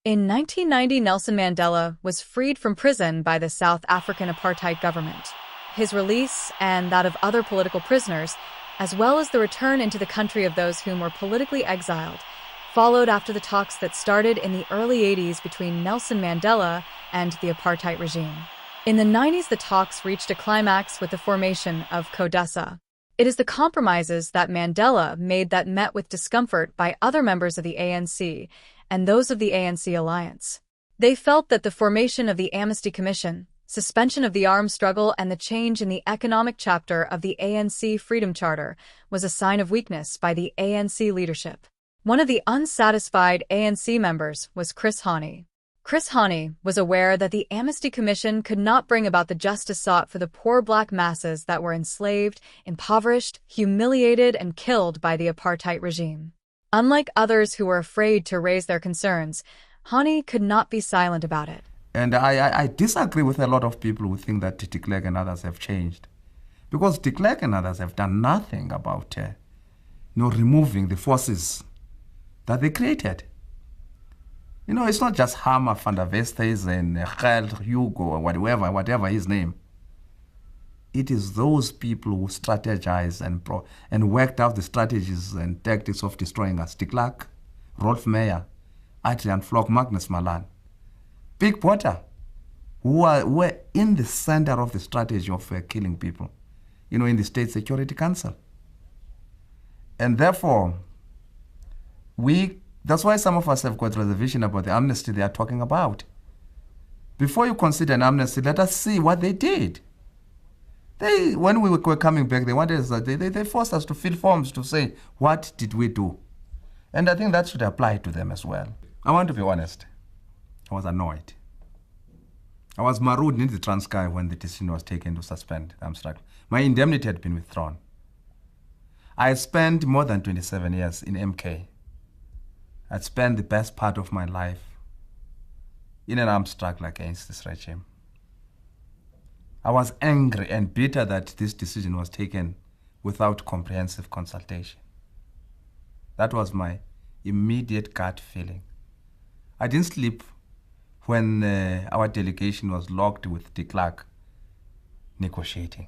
In 1990, Nelson Mandela was freed from prison by the South African apartheid government. His release, and that of other political prisoners, as well as the return into the country of those whom were politically exiled, followed after the talks that started in the early 80s between Nelson Mandela and the apartheid regime. In the 90s, the talks reached a climax with the formation of CODESA. It is the compromises that Mandela made that met with discomfort by other members of the ANC and those of the ANC alliance. They felt that the formation of the Amnesty Commission, suspension of the armed struggle, and the change in the economic chapter of the ANC Freedom Charter was a sign of weakness by the ANC leadership. One of the unsatisfied ANC members was Chris Hani. Chris Hani was aware that the Amnesty Commission could not bring about the justice sought for the poor black masses that were enslaved, impoverished, humiliated, and killed by the apartheid regime. Unlike others who were afraid to raise their concerns, Hani could not be silent about it. And I disagree with a lot of people who think that de Klerk and others have changed. Because de Klerk and others have done nothing about removing the forces that they created. It's not just Hammer, Van der Vestes, and Gert, Hugo, or whatever his name. It is those people who strategized and worked out the strategies and tactics of destroying us. De Klerk, Rolf Meyer, Adrian Flock, Magnus Malan, Big Potter, who were in the center of the strategy of killing people, in the State Security Council. And therefore, that's why some of us have got reservation about the amnesty they are talking about. Before you consider an amnesty, let us see what they did. When we were coming back, they forced us to fill forms to say, what did we do? And I think that should apply to them as well. I want to be honest. I was annoyed. I was marooned in the Transkei when the decision was taken to suspend Amstrad. My indemnity had been withdrawn. I spent more than 27 years in MK. I'd spent the best part of my life in an armed struggle against this regime. I was angry and bitter that this decision was taken without comprehensive consultation. That was my immediate gut feeling. I didn't sleep when our delegation was locked with de Klerk negotiating.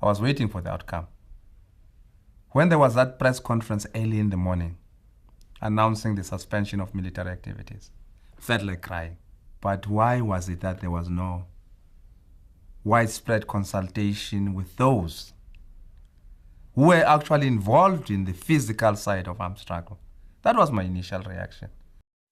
I was waiting for the outcome. When there was that press conference early in the morning announcing the suspension of military activities, I felt like crying. But why was it that there was no widespread consultation with those who were actually involved in the physical side of armed struggle? That was my initial reaction.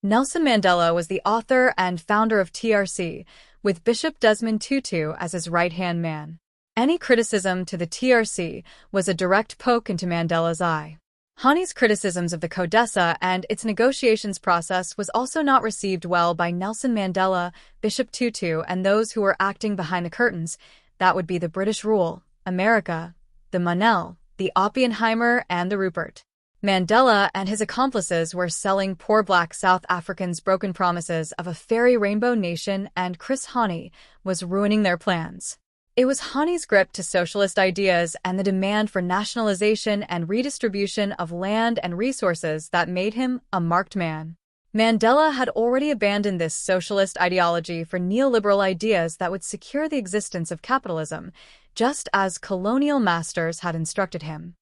Nelson Mandela was the author and founder of TRC, with Bishop Desmond Tutu as his right-hand man. Any criticism to the TRC was a direct poke into Mandela's eye. Hani's criticisms of the CODESA and its negotiations process was also not received well by Nelson Mandela, Bishop Tutu, and those who were acting behind the curtains. That would be the British rule, America, the Manel, the Oppenheimer, and the Rupert. Mandela and his accomplices were selling poor black South Africans broken promises of a fairy rainbow nation, and Chris Hani was ruining their plans. It was Hani's grip to socialist ideas and the demand for nationalization and redistribution of land and resources that made him a marked man. Mandela had already abandoned this socialist ideology for neoliberal ideas that would secure the existence of capitalism, just as colonial masters had instructed him.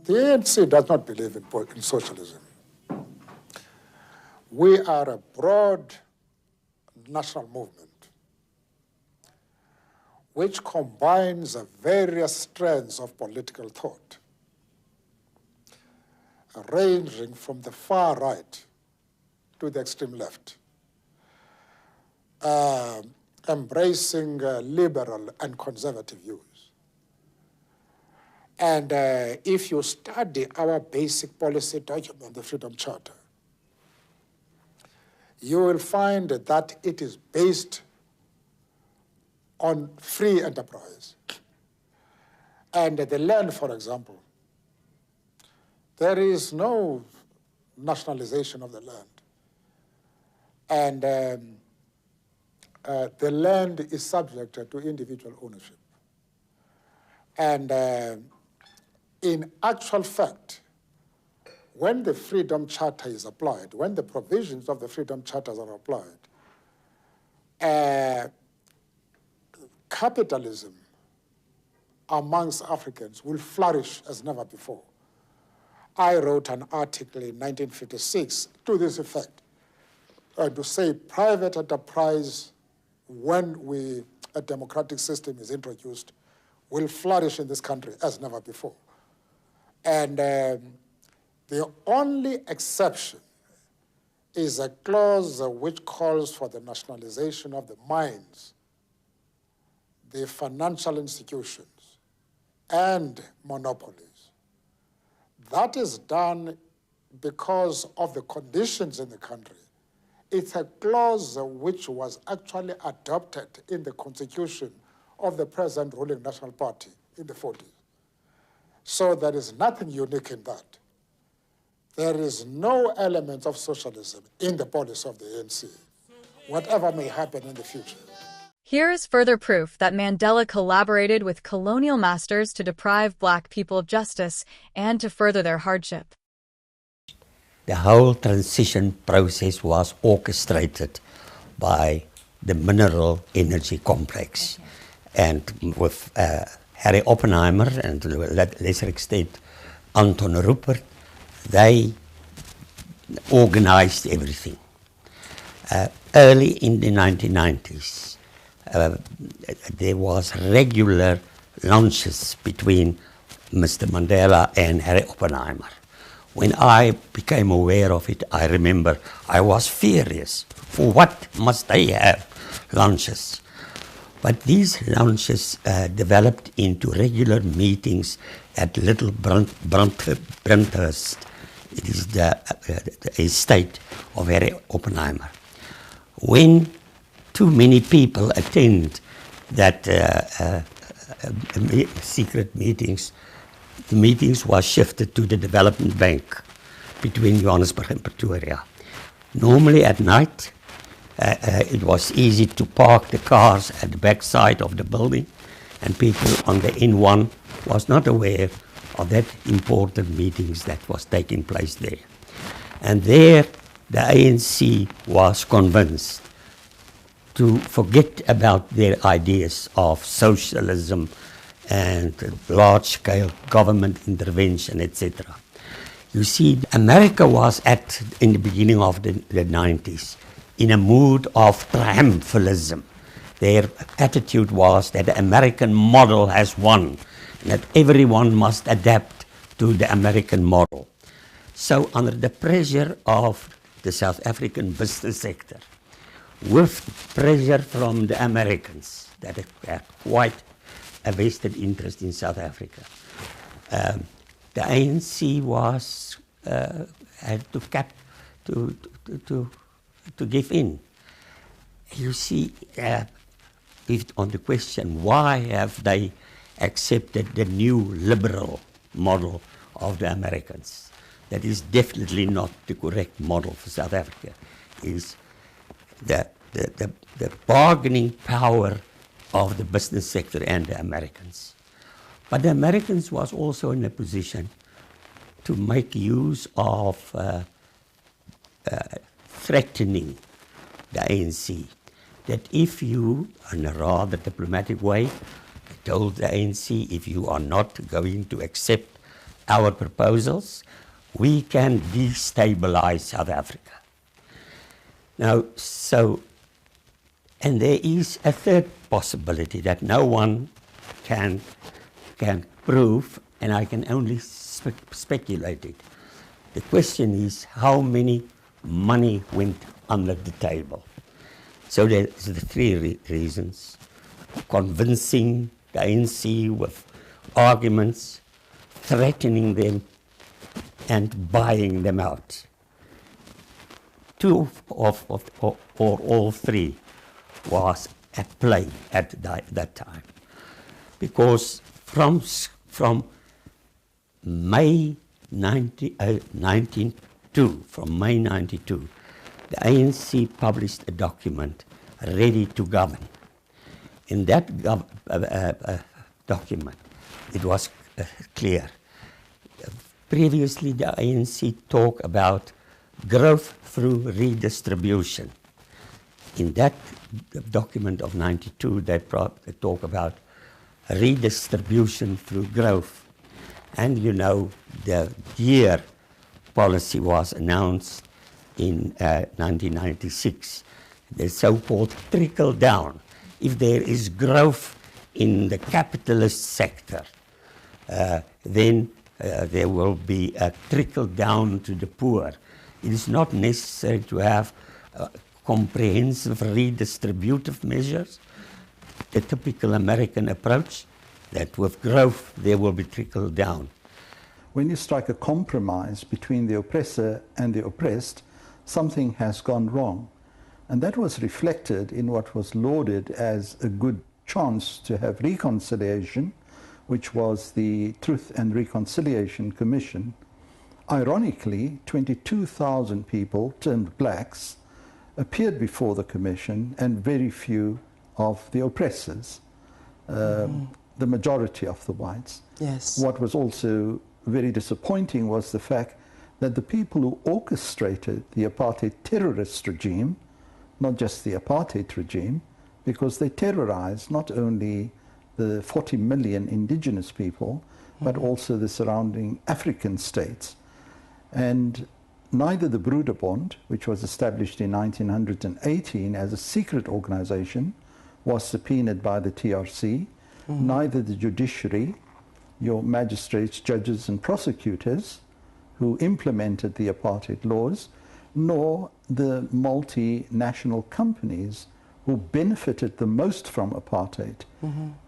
The ANC does not believe in socialism. We are a broad national movement which combines various strands of political thought, ranging from the far right to the extreme left, embracing liberal and conservative views. And if you study our basic policy document, the Freedom Charter, you will find that it is based on free enterprise. And the land, for example, there is no nationalization of the land. And the land is subject to individual ownership. And in actual fact, when the Freedom Charter is applied, when the provisions of the Freedom Charters are applied, capitalism amongst Africans will flourish as never before. I wrote an article in 1956 to this effect, to say private enterprise, when a democratic system is introduced, will flourish in this country as never before. And the only exception is a clause which calls for the nationalization of the mines, the financial institutions, and monopolies. That is done because of the conditions in the country. It's a clause which was actually adopted in the constitution of the present ruling National Party in the 40s. So there is nothing unique in that. There is no element of socialism in the policy of the ANC, whatever may happen in the future. Here is further proof that Mandela collaborated with colonial masters to deprive black people of justice and to further their hardship. The whole transition process was orchestrated by the mineral energy complex. And with Harry Oppenheimer and to a lesser extent Anton Rupert, they organized everything. Early in the 1990s, there was regular lunches between Mr. Mandela and Harry Oppenheimer. When I became aware of it, I remember I was furious. For what must they have lunches? But these lunches developed into regular meetings at Little Brenthurst. It is the estate of Harry Oppenheimer. When too many people attend that secret meetings, the meetings were shifted to the Development Bank between Johannesburg and Pretoria. Normally at night, it was easy to park the cars at the back side of the building, and people on the N1 was not aware of that important meetings that was taking place there. And there, the ANC was convinced to forget about their ideas of socialism and large-scale government intervention, etc. You see, America was in the beginning of the 90s, in a mood of triumphalism. Their attitude was that the American model has won, and that everyone must adapt to the American model. So under the pressure of the South African business sector, with pressure from the Americans that had quite a vested interest in South Africa, the ANC was had to give in. You see, on the question, why have they accepted the new liberal model of the Americans? That is definitely not the correct model for South Africa. Is the bargaining power of the business sector and the Americans. But the Americans was also in a position to make use of threatening the ANC, that if you, in a rather diplomatic way, told the ANC, if you are not going to accept our proposals, we can destabilize South Africa. Now, and there is a third possibility that no one can prove, and I can only speculate it. The question is how many money went under the table. So there's the three reasons: convincing the ANC with arguments, threatening them, and buying them out. Two or all three was at play at that time, because from May 1992, the ANC published a document, Ready to Govern. In that document, it was clear. previously the ANC talked about growth through redistribution. In that document of 92, they talk about redistribution through growth. And you know, the year policy was announced in 1996, the so-called trickle down. If there is growth in the capitalist sector, then there will be a trickle down to the poor. It is not necessary to have comprehensive redistributive measures. The typical American approach, that with growth there will be trickle down. When you strike a compromise between the oppressor and the oppressed, something has gone wrong. And that was reflected in what was lauded as a good chance to have reconciliation, which was the Truth and Reconciliation Commission. Ironically, 22,000 people turned blacks appeared before the commission, and very few of the oppressors, the majority of the whites. Yes. What was also very disappointing was the fact that the people who orchestrated the apartheid terrorist regime, not just the apartheid regime, because they terrorized not only the 40 million indigenous people, but also the surrounding African states. And neither the Broederbond, which was established in 1918 as a secret organization, was subpoenaed by the TRC, neither the judiciary, your magistrates, judges and prosecutors who implemented the apartheid laws, nor the multinational companies who benefited the most from apartheid.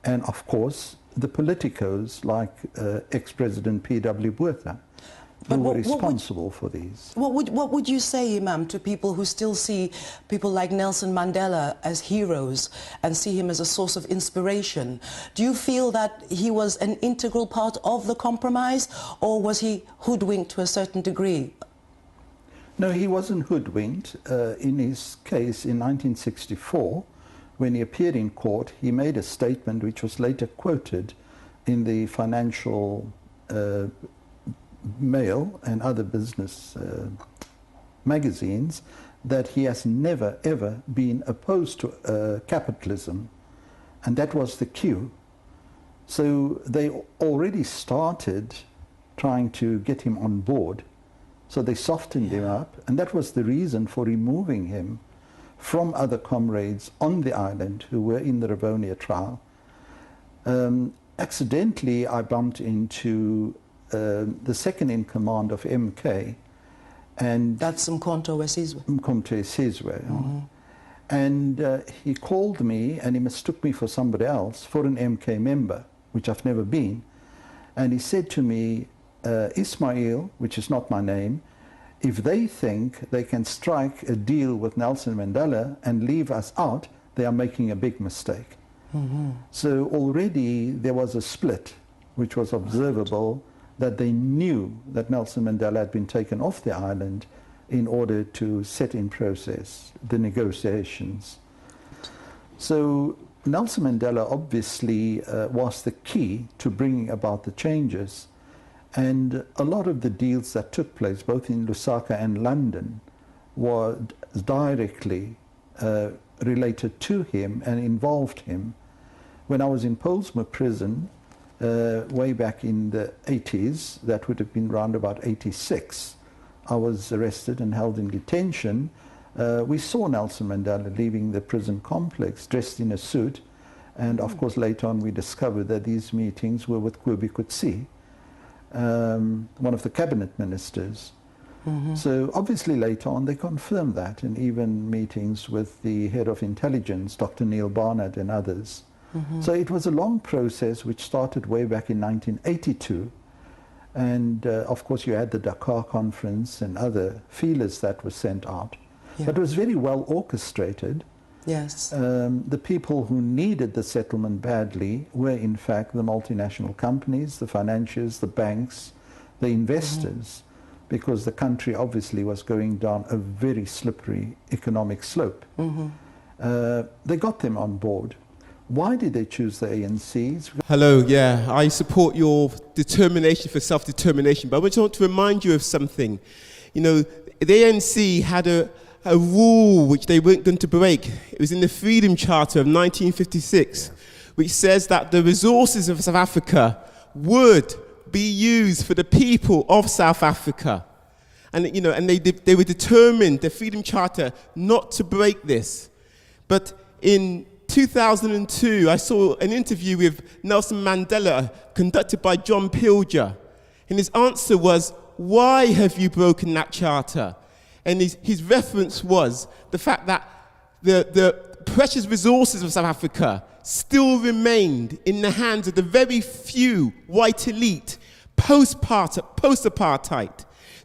And of course, the politicos like ex-President P.W. Botha, who were responsible for these. What would you say, Imam, to people who still see people like Nelson Mandela as heroes and see him as a source of inspiration? Do you feel that he was an integral part of the compromise, or was he hoodwinked to a certain degree? No, he wasn't hoodwinked. In his case in 1964, when he appeared in court, he made a statement which was later quoted in the Financial Mail and other business magazines, that he has never ever been opposed to capitalism, and that was the cue. So they already started trying to get him on board, so they softened him up, and that was the reason for removing him from other comrades on the island who were in the Rivonia trial. Accidentally I bumped into the second in command of MK, and that's Mkhonto Wesizwe. Mkhonto Wesizwe. And he called me and he mistook me for somebody else, for an MK member, which I've never been. And he said to me, Ismail, which is not my name, if they think they can strike a deal with Nelson Mandela and leave us out, they are making a big mistake. So already there was a split, which was observable, that they knew that Nelson Mandela had been taken off the island in order to set in process the negotiations. So Nelson Mandela obviously was the key to bringing about the changes. And a lot of the deals that took place, both in Lusaka and London, were directly related to him and involved him. When I was in Pollsmoor prison, way back in the 80s, that would have been around about 86, I was arrested and held in detention. We saw Nelson Mandela leaving the prison complex dressed in a suit, and of course later on we discovered that these meetings were with Kobie Coetsee, one of the cabinet ministers. So obviously later on they confirmed that, and even meetings with the head of intelligence, Dr. Neil Barnard, and others. So it was a long process which started way back in 1982, and of course you had the Dakar conference and other feelers that were sent out. But it was very well orchestrated. Yes. The people who needed the settlement badly were in fact the multinational companies, the financiers, the banks, the investors, because the country obviously was going down a very slippery economic slope. They got them on board. Why did they choose the ANCs? Hello, yeah, I support your determination for self-determination, but I just want to remind you of something. You know, the ANC had a rule which they weren't going to break. It was in the Freedom Charter of 1956, which says that the resources of South Africa would be used for the people of South Africa. And, you know, and they were determined, the Freedom Charter, not to break this. But in 2002, I saw an interview with Nelson Mandela conducted by John Pilger. And his answer was, why have you broken that charter? And his reference was the fact that the precious resources of South Africa still remained in the hands of the very few white elite post-apartheid.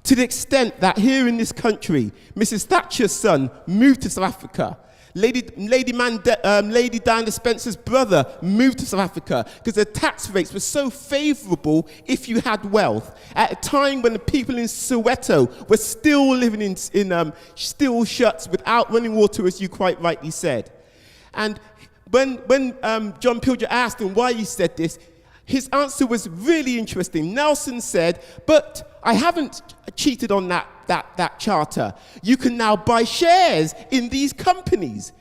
To the extent that here in this country, Mrs. Thatcher's son moved to South Africa. Lady Diana Spencer's brother moved to South Africa because the tax rates were so favorable if you had wealth. At a time when the people in Soweto were still living in steel shuts without running water, as you quite rightly said. And when John Pilger asked him why he said this, his answer was really interesting. Nelson said, but I haven't cheated on that charter. You can now buy shares in these companies.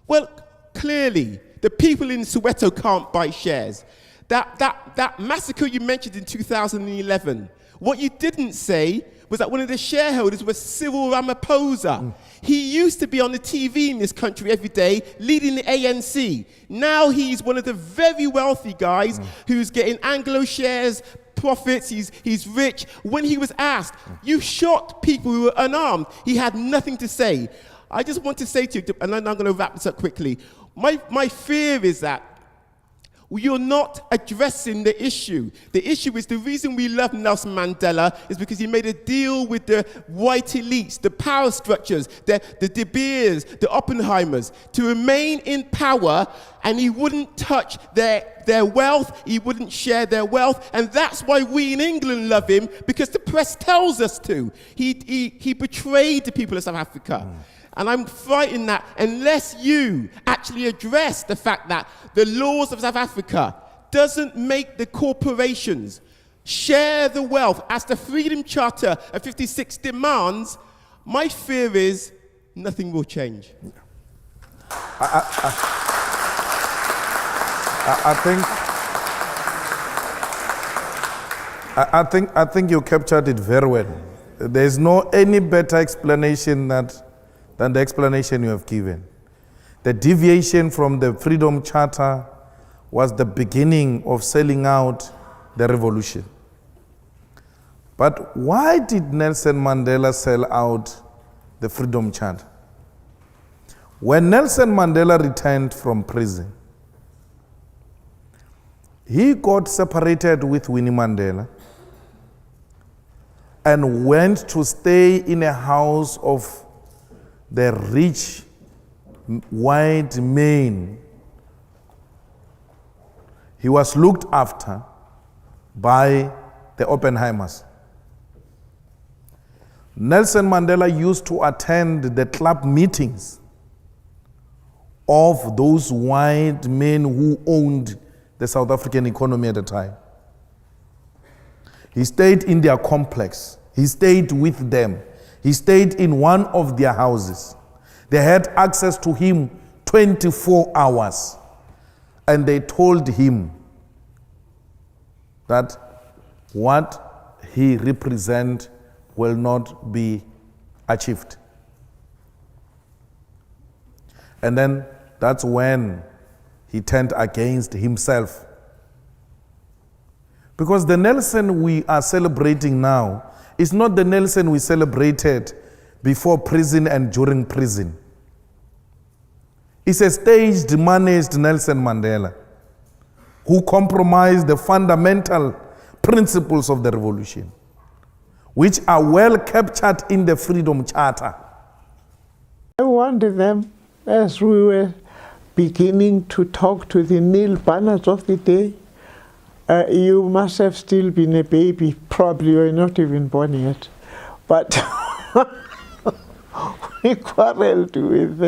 Well, clearly, the people in Soweto can't buy shares. That massacre you mentioned in 2011, what you didn't say was that one of the shareholders was Cyril Ramaphosa. He used to be on the TV in this country every day, leading the ANC. Now he's one of the very wealthy guys who's getting Anglo shares, profits, he's rich. When he was asked, you shot people who were unarmed, he had nothing to say. I just want to say to you, and then I'm going to wrap this up quickly, my fear is that you're not addressing the issue. The issue is the reason we love Nelson Mandela is because he made a deal with the white elites, the power structures, the De Beers, the Oppenheimers, to remain in power, and he wouldn't touch their wealth, he wouldn't share their wealth, and that's why we in England love him, because the press tells us to. He betrayed the people of South Africa. And I'm frightened that unless you actually address the fact that the laws of South Africa doesn't make the corporations share the wealth as the Freedom Charter of 56 demands, my fear is nothing will change. I think you captured it very well. There's no any better explanation than the explanation you have given. The deviation from the Freedom Charter was the beginning of selling out the revolution. But why did Nelson Mandela sell out the Freedom Charter? When Nelson Mandela returned from prison, he got separated with Winnie Mandela and went to stay in a house of the rich white men. He was looked after by the Oppenheimers. Nelson Mandela used to attend the club meetings of those white men who owned the South African economy at the time. He stayed in their complex. He stayed with them. He stayed in one of their houses. They had access to him 24 hours. And they told him that what he represents will not be achieved. And then that's when he turned against himself. Because the Nelson we are celebrating now is not the Nelson we celebrated before prison and during prison. It's a staged, managed Nelson Mandela who compromised the fundamental principles of the revolution, which are well captured in the Freedom Charter. I wanted them, as we were beginning to talk to the Neil Barnards of the day, you must have still been a baby, probably you were not even born yet. But we quarreled with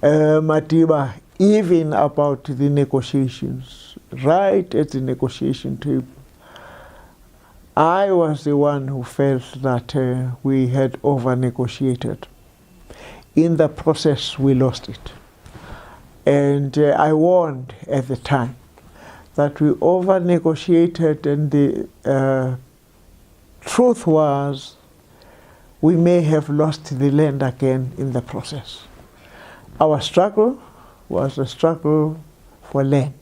Madiba even about the negotiations, right at the negotiation table. I was the one who felt that we had over-negotiated. In the process, we lost it. And I warned at the time that we over-negotiated, and the truth was we may have lost the land again in the process. Our struggle was a struggle for land.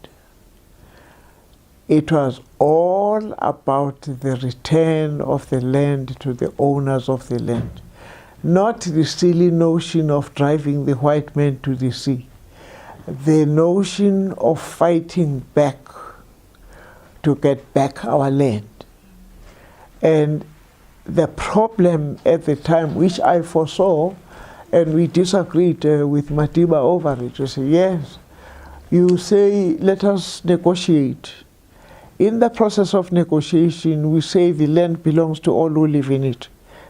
It was all about the return of the land to the owners of the land, not the silly notion of driving the white man to the sea, the notion of fighting back to get back our land. And the problem at the time, which I foresaw, and we disagreed with Madiba over it, we say, yes, you say, let us negotiate. In the process of negotiation, we say the land belongs to all who live in it.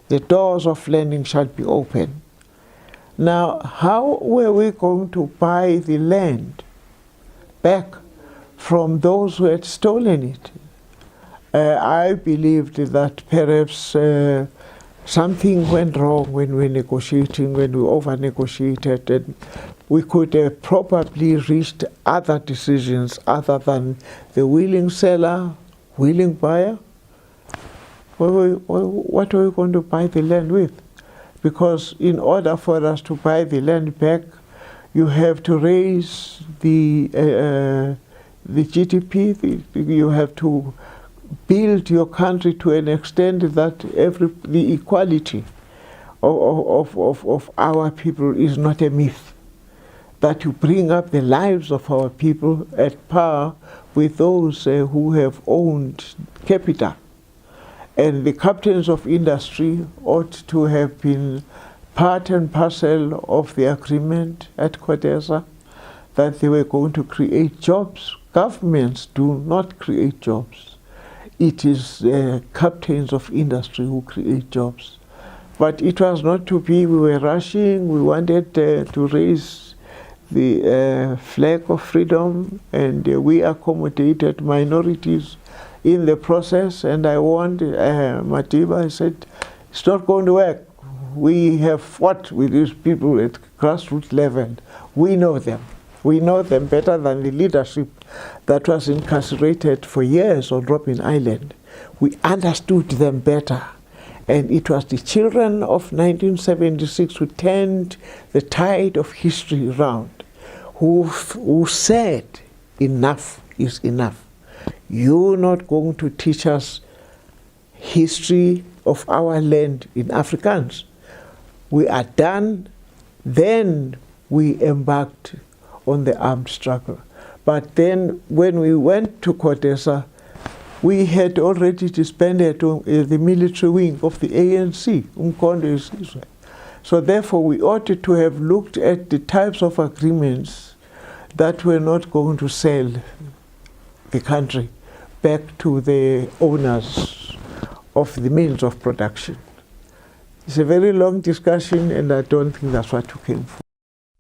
The doors of landing shall be open. Now, how were we going to buy the land back from those who had stolen it? I believed that perhaps something went wrong when we were negotiating, when we over-negotiated, and we could have probably reached other decisions other than the willing seller, willing buyer. What are we going to buy the land with? Because in order for us to buy the land back, you have to raise the GDP, you have to build your country to an extent that the equality of our people is not a myth, that you bring up the lives of our people at par with those who have owned capital. And the captains of industry ought to have been part and parcel of the agreement at CODESA, that they were going to create jobs. Governments do not create jobs. It is captains of industry who create jobs. But it was not to be. We were rushing. We wanted to raise the flag of freedom, and we accommodated minorities in the process. And I warned Madiba, I said, it's not going to work. We have fought with these people at grassroots level. We know them. We know them better than the leadership that was incarcerated for years on Robben Island. We understood them better. And it was the children of 1976 who turned the tide of history around, who said, enough is enough. You're not going to teach us history of our land in Afrikaans. We are done. Then we embarked on the armed struggle. But then when we went to CODESA, we had already disbanded the military wing of the ANC, Umkhonto weSizwe. So therefore we ought to have looked at the types of agreements that were not going to sell the country back to the owners of the means of production. It's a very long discussion, and I don't think that's what we came for.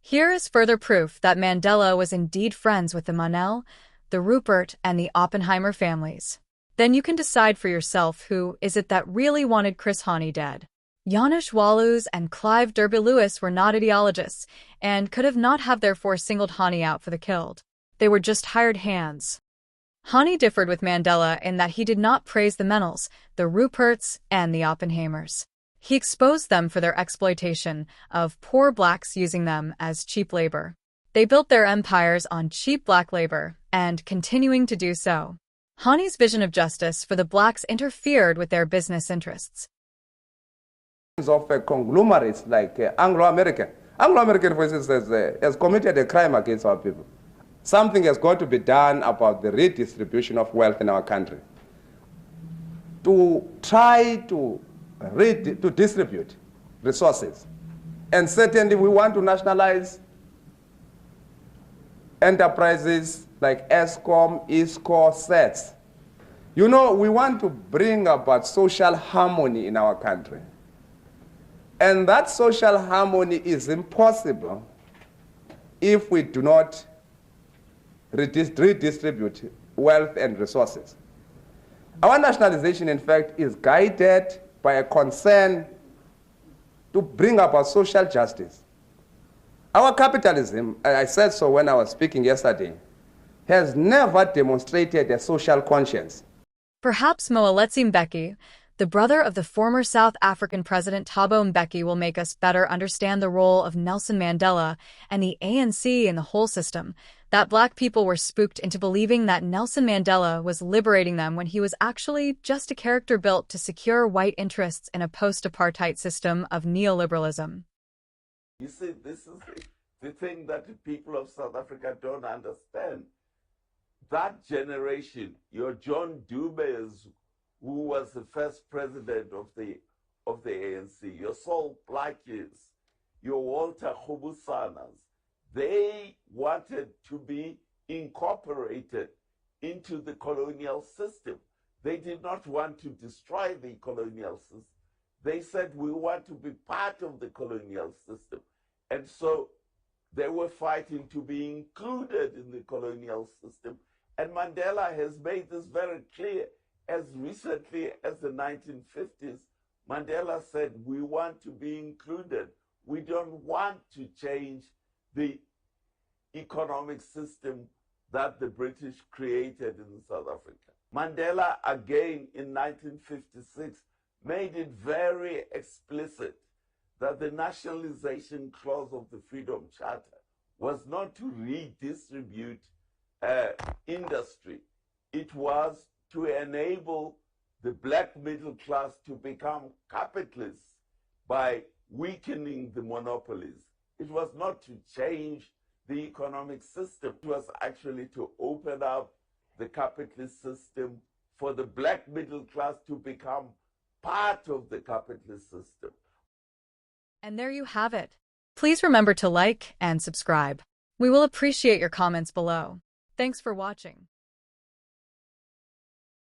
Here is further proof that Mandela was indeed friends with the Manel, the Rupert, and the Oppenheimer families. Then you can decide for yourself who is it that really wanted Chris Hani dead. Janusz Wallus and Clive Derby Lewis were not ideologists and could have not have therefore singled Hani out for the killed. They were just hired hands. Hani differed with Mandela in that he did not praise the Manels, the Ruperts, and the Oppenheimers. He exposed them for their exploitation of poor blacks, using them as cheap labor. They built their empires on cheap black labor, and continuing to do so. Hani's vision of justice for the blacks interfered with their business interests. Of conglomerates like Anglo-American. Anglo-American, for instance, has committed a crime against our people. Something has got to be done about the redistribution of wealth in our country. To try to distribute resources. And certainly we want to nationalize enterprises like ESCOM, ISCO, SETS. You know, we want to bring about social harmony in our country. And that social harmony is impossible if we do not redistribute wealth and resources. Our nationalization, in fact, is guided by a concern to bring about social justice. Our capitalism, I said so when I was speaking yesterday, has never demonstrated a social conscience. Perhaps Moeletsi Mbeki, the brother of the former South African President Thabo Mbeki, will make us better understand the role of Nelson Mandela and the ANC in the whole system, that black people were spooked into believing that Nelson Mandela was liberating them when he was actually just a character built to secure white interests in a post-apartheid system of neoliberalism. You see, this is the thing that the people of South Africa don't understand. That generation, your John Dube's, who was the first president of the ANC, your Saul Blackies, your Walter Khobusanas, they wanted to be incorporated into the colonial system. They did not want to destroy the colonial system. They said, we want to be part of the colonial system. And so they were fighting to be included in the colonial system. And Mandela has made this very clear. As recently as the 1950s, Mandela said, we want to be included. We don't want to change the economic system that the British created in South Africa. Mandela, again in 1956, made it very explicit that the nationalization clause of the Freedom Charter was not to redistribute industry. It was to enable the black middle class to become capitalists by weakening the monopolies. It was not to change the economic system. It was actually to open up the capitalist system for the black middle class to become part of the capitalist system. And there you have it. Please remember to like and subscribe. We will appreciate your comments below. Thanks for watching.